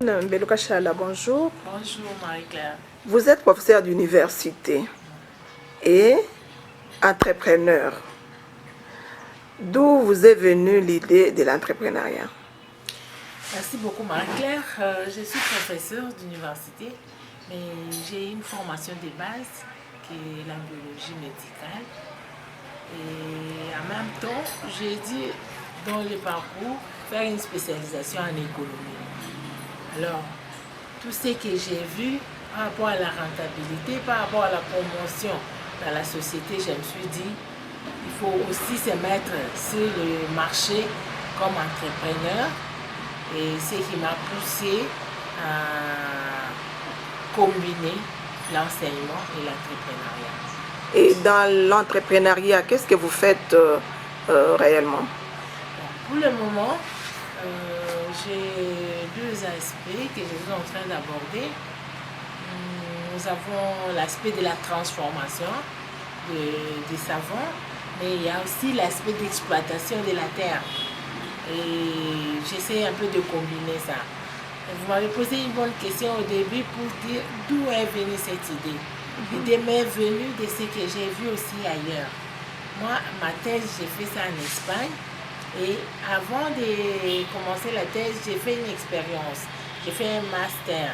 Mbeluka Chala, bonjour. Bonjour Marie-Claire. Vous êtes professeur d'université et entrepreneur. D'où vous est venue l'idée de l'entrepreneuriat? Merci beaucoup Marie-Claire. Je suis professeure d'université, mais j'ai une formation de base qui est la biologie médicale. Et en même temps, j'ai dit dans le parcours faire une spécialisation en économie. Alors, tout ce que j'ai vu par rapport à la rentabilité, par rapport à la promotion dans la société, je me suis dit, il faut aussi se mettre sur le marché comme entrepreneur. Et ce qui m'a poussé à combiner l'enseignement et l'entrepreneuriat. Et dans l'entrepreneuriat, qu'est-ce que vous faites réellement? Pour le moment, j'ai deux aspects que je suis en train d'aborder. Nous avons l'aspect de la transformation des savons, mais il y a aussi l'aspect d'exploitation de la terre. Et j'essaie un peu de combiner ça. Vous m'avez posé une bonne question au début pour dire d'où est venue cette idée. L'idée m'est venue de ce que j'ai vu aussi ailleurs. Moi, ma thèse, j'ai fait ça en Espagne. Et avant de commencer la thèse, j'ai fait une expérience. J'ai fait un master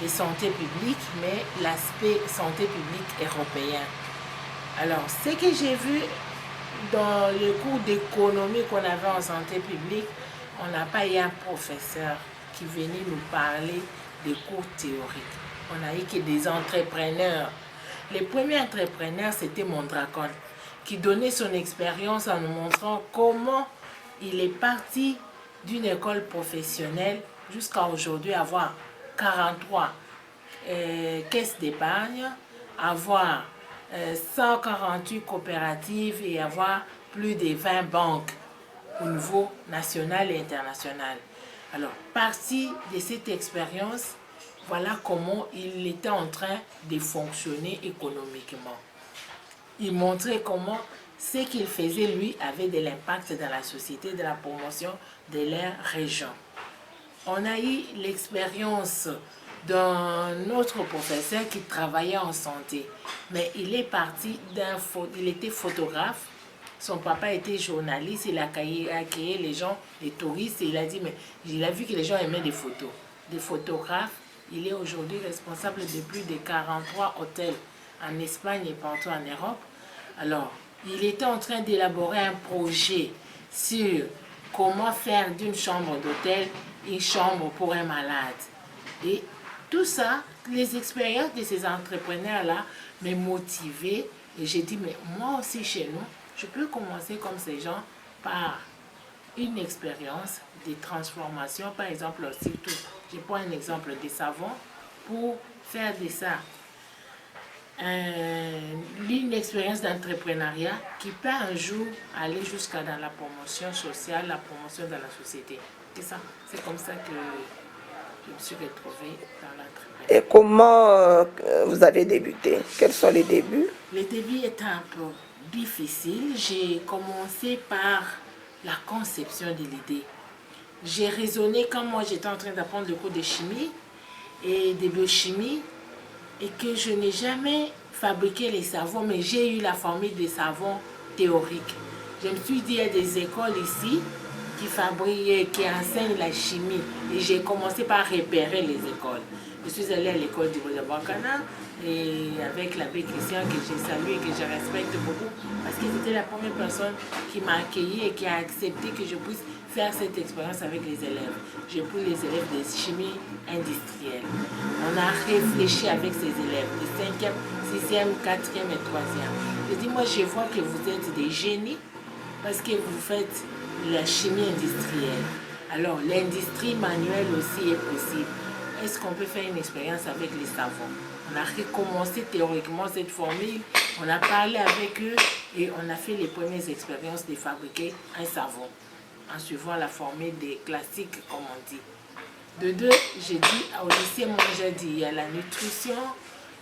de santé publique, mais l'aspect santé publique européen. Alors, ce que j'ai vu dans le cours d'économie qu'on avait en santé publique, on n'a pas eu un professeur qui venait nous parler des cours théoriques. On a eu que des entrepreneurs. Les premiers entrepreneurs, c'était Mondragon, qui donnait son expérience en nous montrant comment il est parti d'une école professionnelle jusqu'à aujourd'hui avoir 43 caisses d'épargne, avoir 148 coopératives et avoir plus de 20 banques au niveau national et international. Alors, parti de cette expérience, voilà comment il était en train de fonctionner économiquement. Il montrait comment ce qu'il faisait, lui, avait de l'impact dans la société, de la promotion de leur région. On a eu l'expérience d'un autre professeur qui travaillait en santé, mais il est parti il était photographe, son papa était journaliste, il a accueilli les gens, les touristes, et il a dit, mais il a vu que les gens aimaient des photos. Des photographes, il est aujourd'hui responsable de plus de 43 hôtels en Espagne et partout en Europe. Alors, il était en train d'élaborer un projet sur comment faire d'une chambre d'hôtel une chambre pour un malade. Et tout ça, les expériences de ces entrepreneurs-là m'ont motivé. Et j'ai dit, mais moi aussi chez nous, je peux commencer comme ces gens par une expérience de transformation. Par exemple, aussi, je prends un exemple des savons pour faire de ça une expérience d'entrepreneuriat qui peut un jour aller jusqu'à dans la promotion sociale, la promotion de la société. C'est ça, c'est comme ça que je me suis retrouvée dans l'entrepreneuriat. Et comment vous avez débuté? Quels sont les débuts? Le début était un peu difficile. J'ai commencé par la conception de l'idée. J'ai raisonné quand moi j'étais en train d'apprendre le cours de chimie et de biochimie et que je n'ai jamais fabriqué les savons, mais j'ai eu la formule des savons théoriques. Je me suis dit, il y a des écoles ici qui fabriquent, qui enseignent la chimie et j'ai commencé par repérer les écoles. Je suis allée à l'école du Bouddha-Bakana et avec l'abbé Christian que j'ai salué et que je respecte beaucoup parce que c'était la première personne qui m'a accueilli et qui a accepté que je puisse faire cette expérience avec les élèves. J'ai pris les élèves de chimie industrielle. On a réfléchi avec ces élèves de 5e, 6e, 4e et 3e. Je dis, moi je vois que vous êtes des génies parce que vous faites la chimie industrielle. Alors l'industrie manuelle aussi est possible. Est-ce qu'on peut faire une expérience avec les savons? On a recommencé théoriquement cette formule, on a parlé avec eux et on a fait les premières expériences de fabriquer un savon en suivant la formule des classiques, comme on dit. De deux, j'ai dit au lycée, moi j'ai dit, il y a la nutrition,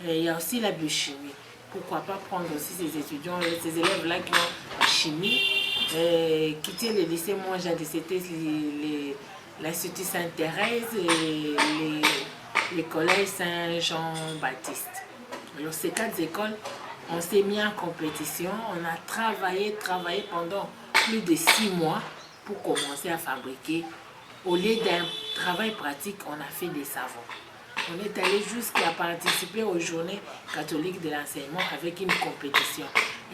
et il y a aussi la biochimie. Pourquoi pas prendre aussi ces étudiants, ces élèves-là qui ont la chimie, quitter le lycée, moi j'ai dit, c'était l'Institut Sainte-Thérèse et les collèges Saint-Jean-Baptiste. Alors ces 4 écoles, on s'est mis en compétition, on a travaillé pendant plus de 6 mois pour commencer à fabriquer. Au lieu d'un travail pratique, on a fait des savons. On est allé jusqu'à participer aux journées catholiques de l'enseignement avec une compétition.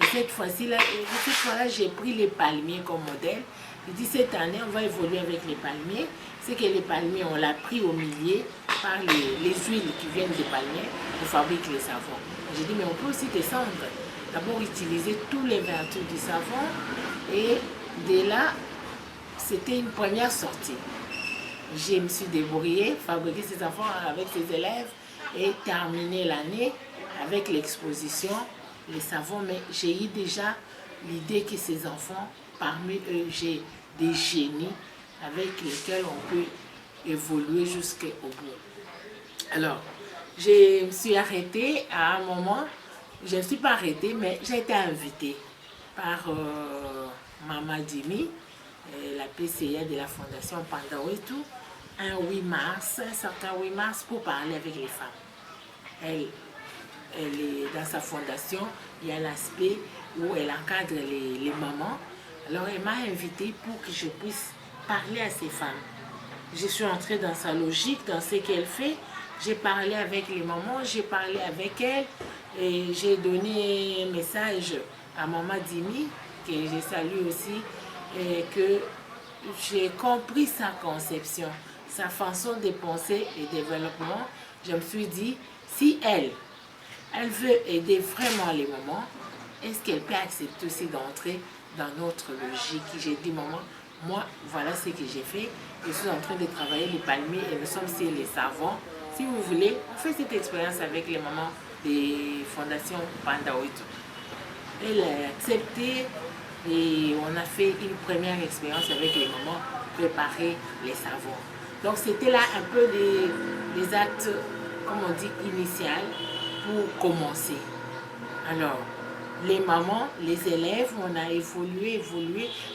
Et cette fois-là, j'ai pris les palmiers comme modèle. J'ai dit cette année, on va évoluer avec les palmiers. C'est que les palmiers, on l'a pris au milieu par les huiles qui viennent des palmiers pour fabriquer les savons. J'ai dit, mais on peut aussi descendre. D'abord, utiliser tous les vertus du savon. Et de là, c'était une première sortie. Je me suis débrouillée, fabriquer ces enfants avec ses élèves et terminer l'année avec l'exposition, les savons. Mais j'ai eu déjà l'idée que ces enfants, parmi eux, j'ai des génies avec lesquels on peut évoluer jusqu'au bout. Alors, je me suis arrêtée à un moment, je ne suis pas arrêtée, mais j'ai été invitée par Maman Dimi, la PCA de la Fondation Pandawetu, un 8 mars, un certain 8 mars, pour parler avec les femmes. Elle est dans sa fondation, il y a l'aspect où elle encadre les mamans. Alors elle m'a invitée pour que je puisse parler à ces femmes. Je suis entrée dans sa logique, dans ce qu'elle fait. J'ai parlé avec les mamans, j'ai parlé avec elle et j'ai donné un message à Maman Dimi, que je salue aussi, et que j'ai compris sa conception, sa façon de penser et développement. Je me suis dit, si elle veut aider vraiment les mamans, est-ce qu'elle peut accepter aussi d'entrer dans notre logique? J'ai dit, maman, moi, voilà ce que j'ai fait. Je suis en train de travailler les palmiers et nous sommes sur les savons. Si vous voulez, on fait cette expérience avec les mamans des fondations Pandawetu. Elle a accepté et on a fait une première expérience avec les mamans, préparer les savons. Donc c'était là un peu les actes, comme on dit, initial pour commencer. Alors, les mamans, les élèves, on a évolué,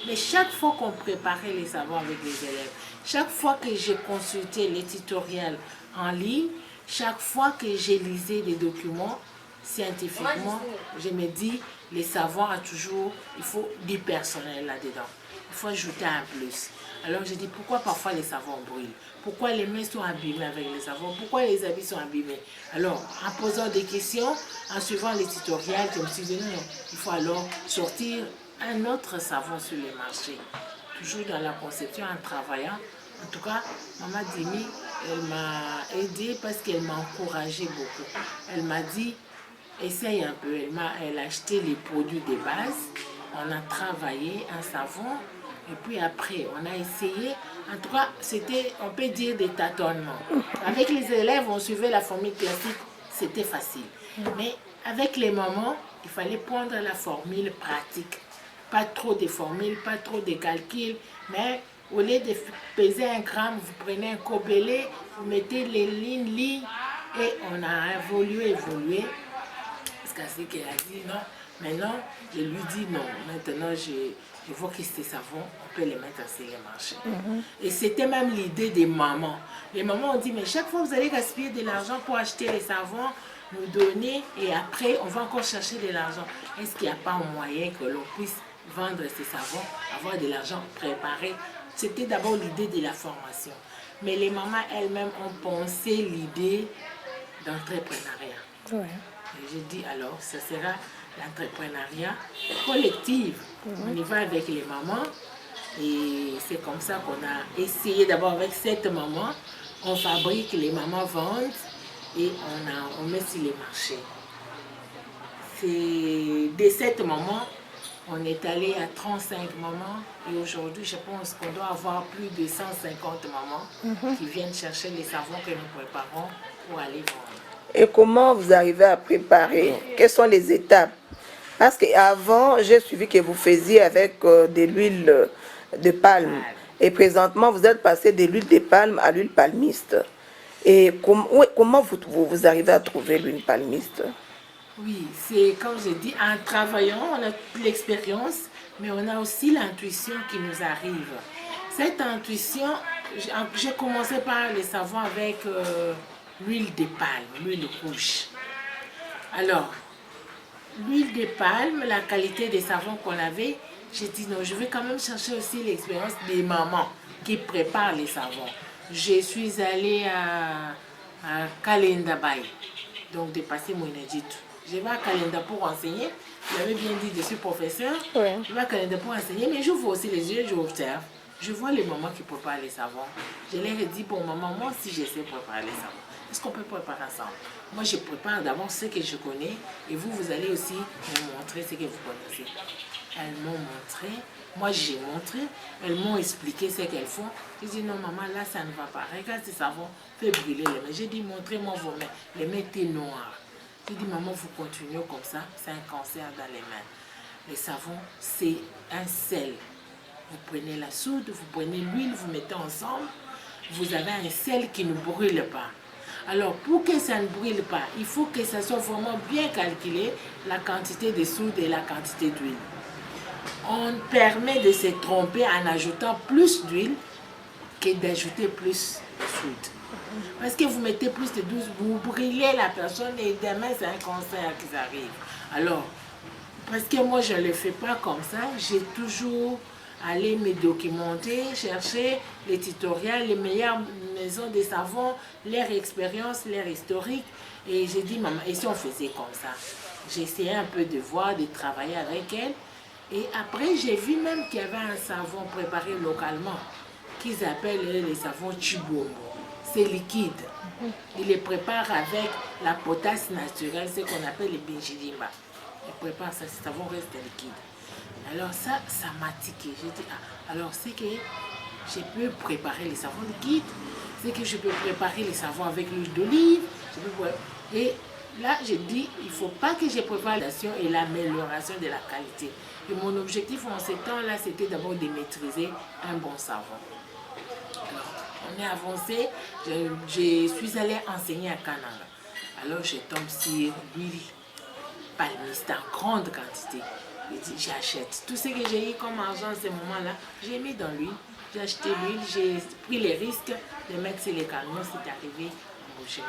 mais chaque fois qu'on préparait les savons avec les élèves, chaque fois que j'ai consulté les tutoriels en ligne, chaque fois que j'ai lisé des documents scientifiquement, je me dis, les savons a toujours, il faut du personnel là-dedans. Il faut ajouter un plus. Alors je dis, pourquoi parfois les savons brûlent? Pourquoi les mains sont abîmées avec les savons? Pourquoi les habits sont abîmés? Alors, en posant des questions, en suivant les tutoriels, je me suis dit, non, il faut alors sortir un autre savon sur le marché. Toujours dans la conception, en travaillant. En tout cas, Maman Dimi, elle m'a aidée parce qu'elle m'a encouragée beaucoup. Elle m'a dit, essaye un peu. Elle a acheté les produits de base. On a travaillé un savon. Et puis après, on a essayé. En tout cas, c'était, on peut dire, des tâtonnements. Avec les élèves, on suivait la formule classique. C'était facile. Mais avec les mamans, il fallait prendre la formule pratique. Pas trop de formules, pas trop de calculs. Mais au lieu de peser 1 gramme, vous prenez un gobelet, vous mettez les lignes. Et on a évolué. Parce qu'à ce qu'elle a dit, non. Maintenant, je lui dis non. Maintenant, je vois que ces savons, on peut les mettre sur les marchés. Et c'était même l'idée des mamans. Les mamans ont dit, mais chaque fois vous allez gaspiller de l'argent pour acheter les savons, nous donner, et après, on va encore chercher de l'argent. Est-ce qu'il n'y a pas un moyen que l'on puisse vendre ces savons, avoir de l'argent préparé? C'était d'abord l'idée de la formation. Mais les mamans elles-mêmes ont pensé l'idée d'entrepreneuriat. Ouais. J'ai dit alors, ce sera l'entrepreneuriat collectif. On y va avec les mamans et c'est comme ça qu'on a essayé d'abord avec cette maman. On fabrique, les mamans vendent et on met sur les marchés. De cette maman, on est allé à 35 mamans et aujourd'hui, je pense qu'on doit avoir plus de 150 mamans qui viennent chercher les savons que nous préparons pour aller vendre. Et comment vous arrivez à préparer? Quelles sont les étapes? Parce qu'avant, j'ai suivi que vous faisiez avec de l'huile de palme. Et présentement, vous êtes passé de l'huile de palme à l'huile palmiste. Et comment vous arrivez à trouver l'huile palmiste? Oui, c'est comme je dis, en travaillant, on a l'expérience, mais on a aussi l'intuition qui nous arrive. Cette intuition, j'ai commencé par les savons avec l'huile de palme, l'huile rouge. Alors, l'huile de palme, la qualité des savons qu'on avait, j'ai dit non, je vais quand même chercher aussi l'expérience des mamans qui préparent les savons. Je suis allée à Kalenda Bay, donc de passer mon étude. Je vais à Kalenda pour enseigner. J'avais bien dit, je suis professeur. Ouais. Je vais à Kalenda pour enseigner, mais j'ouvre aussi les yeux, j'observe. Je vois les mamans qui préparent les savons. Je leur ai dit, bon maman, moi aussi j'essaie de préparer les savons. Est-ce qu'on peut préparer ensemble? Moi je prépare d'abord ce que je connais et vous allez aussi me montrer ce que vous connaissez. Elles m'ont montré, moi j'ai montré, elles m'ont expliqué ce qu'elles font. J'ai dit non maman, là ça ne va pas. Regarde ces savons, fais brûler les mains. J'ai dit montrez-moi vos mains, les mains étaient noires. J'ai dit maman, vous continuez comme ça, c'est un cancer dans les mains. Les savons, c'est un sel. Vous prenez la soude, vous prenez l'huile, vous mettez ensemble, vous avez un sel qui ne brûle pas. Alors, pour que ça ne brûle pas, il faut que ça soit vraiment bien calculé, la quantité de soude et la quantité d'huile. On permet de se tromper en ajoutant plus d'huile que d'ajouter plus de soude. Parce que vous mettez plus de douce, vous brûlez la personne et demain c'est un cancer qui arrive. Alors, parce que moi je ne le fais pas comme ça, j'ai toujours allé me documenter, chercher les tutoriels, les meilleures maisons de savons, leur expérience, leur historique. Et j'ai dit, maman, et si on faisait comme ça? J'ai essayé un peu de voir, de travailler avec elle. Et après, j'ai vu même qu'il y avait un savon préparé localement qu'ils appellent les savons Chibombo. C'est liquide. Ils les préparent avec la potasse naturelle, ce qu'on appelle les binjilimba. Ils préparent ça, ce savon reste liquide. Alors ça m'a tiqué. J'ai dit, ah, alors c'est que je peux préparer les savons liquides, c'est que je peux préparer les savons avec l'huile d'olive. Et là, j'ai dit, il ne faut pas que je prépare l'amélioration et l'amélioration de la qualité. Et mon objectif en ce temps-là, c'était d'abord de maîtriser un bon savon. Alors, on est avancé, je suis allée enseigner à Kananga. Alors, je tombe sur l'huile palmiste en grande quantité. J'achète. Tout ce que j'ai eu comme argent à ce moment-là, j'ai mis dans l'huile. J'ai acheté l'huile, j'ai pris les risques de mettre sur les camions. C'est arrivé à mon chemin.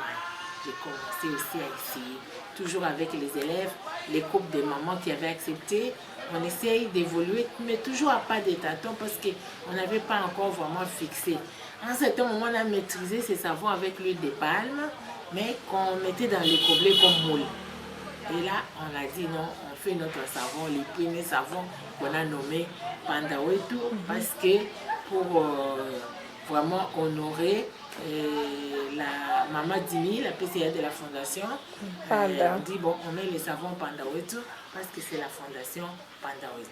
J'ai commencé aussi à essayer, toujours avec les élèves, les couples de mamans qui avaient accepté. On essaye d'évoluer, mais toujours à pas de tâtons parce qu'on n'avait pas encore vraiment fixé. À un certain moment, on a maîtrisé ces savons avec l'huile de palme, mais qu'on mettait dans les gobelets comme moule. Et là, on a dit non, on fait notre savon, les premiers savons qu'on a nommés Pandawetu, parce que pour vraiment honorer la Maman Dimi, la PCA de la fondation, on dit bon, on met les savons Pandawetu parce que c'est la fondation Pandawetu.